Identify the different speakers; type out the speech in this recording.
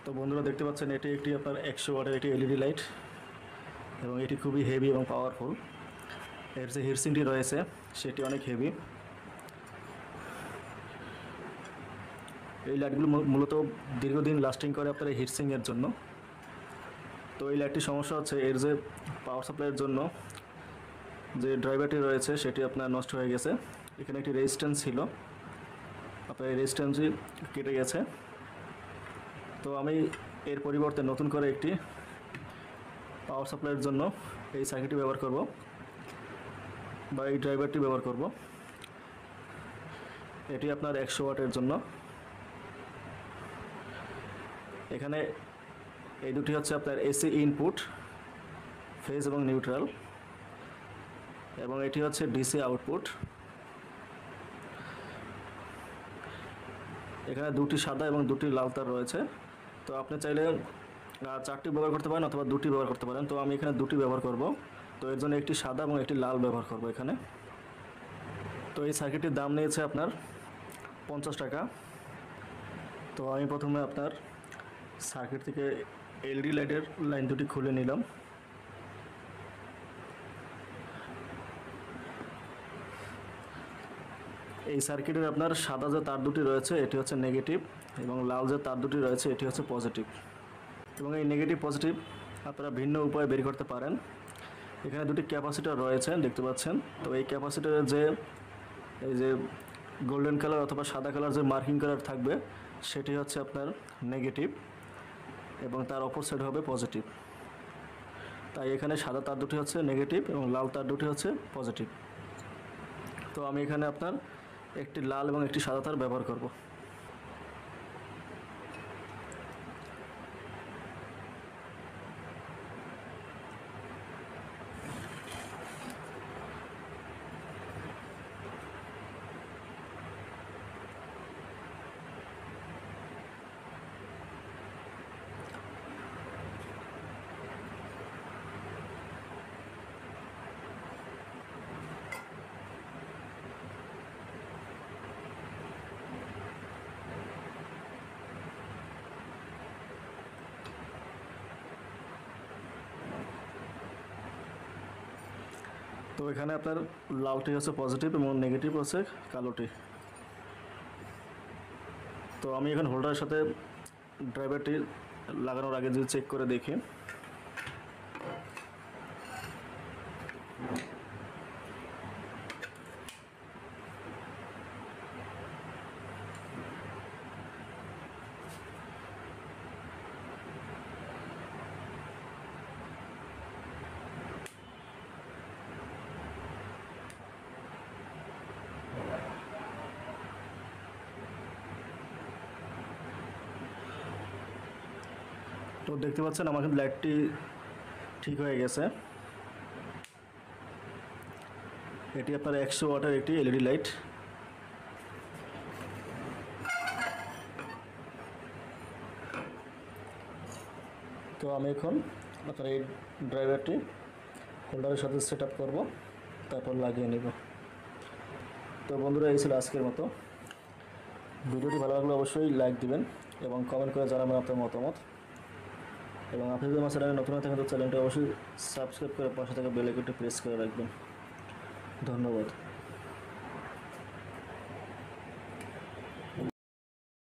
Speaker 1: তো বন্ধুরা দেখতে পাচ্ছেন এটি একটি আপনার 100 ওয়াটের একটি এলইডি লাইট এবং এটি খুবই হেভি এবং পাওয়ারফুল। এর যে হিটসিংটি রয়েছে সেটি অনেক হেভি। এই লাইটগুলো মূলত দীর্ঘদিন লাস্টিং করে আপনার এই হিটসিংয়ের জন্য। তো এই লাইটটির সমস্যা হচ্ছে এর যে পাওয়ার সাপ্লাইয়ের জন্য যে ড্রাইভারটি রয়েছে সেটি আপনার নষ্ট হয়ে গেছে। এখানে একটি রেজিস্ট্যান্স ছিল, আপনার এই রেজিস্ট্যান্সটি কেটে গেছে। তো আমি এর পরিবর্তে নতুন করে একটি পাওয়ার সাপ্লাইয়ের জন্য এই সার্কিটটি ব্যবহার করব বা এই ড্রাইভারটি ব্যবহার করব। এটি আপনার 100 ওয়াটের জন্য। এখানে এই দুটি হচ্ছে আপনার এসি ইনপুট, ফেজ এবং নিউট্রাল, এবং এটি হচ্ছে ডিসি আউটপুট। এখানে দুটি সাদা এবং দুটি লাল তার রয়েছে। তো আপনি চাইলে চারটি ব্যবহার করতে পারেন অথবা দুটি ব্যবহার করতে পারেন। তো আমি এখানে দুটি ব্যবহার করব। তো এর জন্য একটি সাদা এবং একটি লাল ব্যবহার করব এখানে। তো এই সার্কিটটির দাম নিয়েছে আপনার 50 টাকা। তো আমি প্রথমে আপনার সার্কিট থেকে এলইডি লাইটের লাইন দুটি খুলে নিলাম। এই সার্কিটের আপনার সাদা যে তার দুটি রয়েছে এটি হচ্ছে নেগেটিভ এবং লাল যে তার দুটি রয়েছে এটি হচ্ছে পজিটিভ। এবং এই নেগেটিভ পজিটিভ আপনারা ভিন্ন উপায়ে বের করতে পারেন। এখানে দুটি ক্যাপাসিটর রয়েছে দেখতে পাচ্ছেন। তো এই ক্যাপাসিটরের যে এই যে গোল্ডেন কালার অথবা সাদা কালার যে মার্কিং কালার থাকবে সেটি হচ্ছে আপনার নেগেটিভ এবং তার অপর সাইড হবে পজিটিভ। তাই এখানে সাদা তার দুটি হচ্ছে নেগেটিভ এবং লাল তার দুটি হচ্ছে পজিটিভ। তো আমি এখানে আপনার একটি লাল এবং একটি সাদা তার ব্যবহার করব। তো এখানে আপনার লালটি হচ্ছে পজিটিভ এবং নেগেটিভ হচ্ছে কালোটি। তো আমি এখন হোল্ডারের সাথে ড্রাইভারটি লাগানোর আগে যদি চেক করে দেখি, তো দেখতে পাচ্ছেন আমার কিন্তু লাইটটি ঠিক হয়ে গেছে। এটি আপনার 100 ওয়াটের একটি এলইডি লাইট। তো আমি এখন আপনার এই ড্রাইভারটি হোল্ডারের সাথে সেট আপ করবো, তারপর লাগিয়ে নেব। তো বন্ধুরা এই ছিল আজকের মতো। ভিডিওটি ভালো লাগলে অবশ্যই লাইক দিবেন এবং কমেন্ট করে জানাবেন আপনার মতামত। এবং আপনি যদি আমার চ্যানেলে নতুন হয়ে থাকেন তো চ্যানেলটি অবশ্যই সাবস্ক্রাইব করে পাশে থাকা বেল আইকনটি প্রেস করে রাখবেন। ধন্যবাদ।